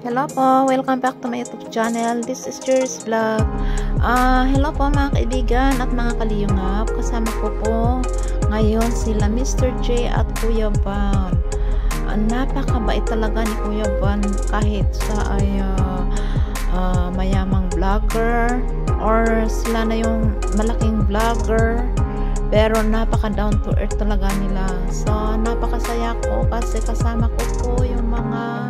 Hello po, welcome back to my YouTube channel. This is Jerry's Vlog. Hello po mga kaibigan at mga kaliyungap. Kasama ko po ngayon sila Mr. J at Kuya Van. Napakabait talaga ni Kuya Van kahit sa mayamang vlogger or sila na yung malaking vlogger. Pero napaka down to earth talaga nila. So napakasaya ko kasi kasama ko po yung mga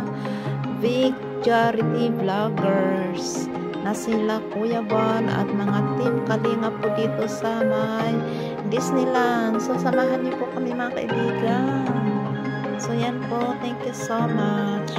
big charity vloggers na sila Kuya Van at mga team Kalinga po dito sa may Disneyland. So samahan niyo po kami mga kaibigan. So yan po, thank you so much.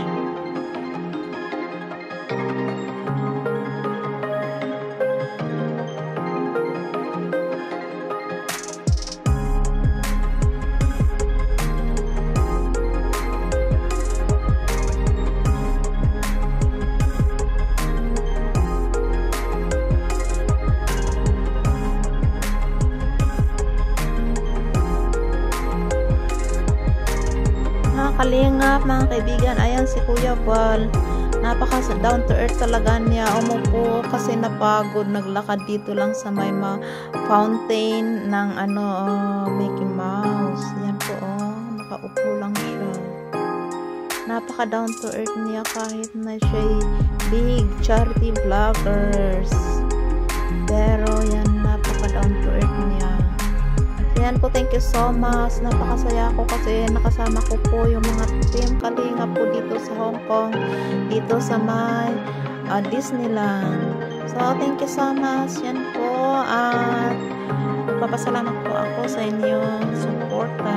Kalingap mga kaibigan, ayan si Kuya Van, napaka down to earth talaga niya. Umupo kasi napagod, naglakad dito lang sa may fountain ng Mickey Mouse. Yan po nakaupo lang siya. Napaka down to earth niya kahit na siya big charity vloggers, pero yan napaka down to earth niya. Yan po, thank you so much. Napakasaya ko kasi nakasama ko po yung mga team Kalinga po dito sa Hong Kong, dito sa may Disneyland. So thank you so much. Yan po, at magpapasalamat po ako sa inyong suporta.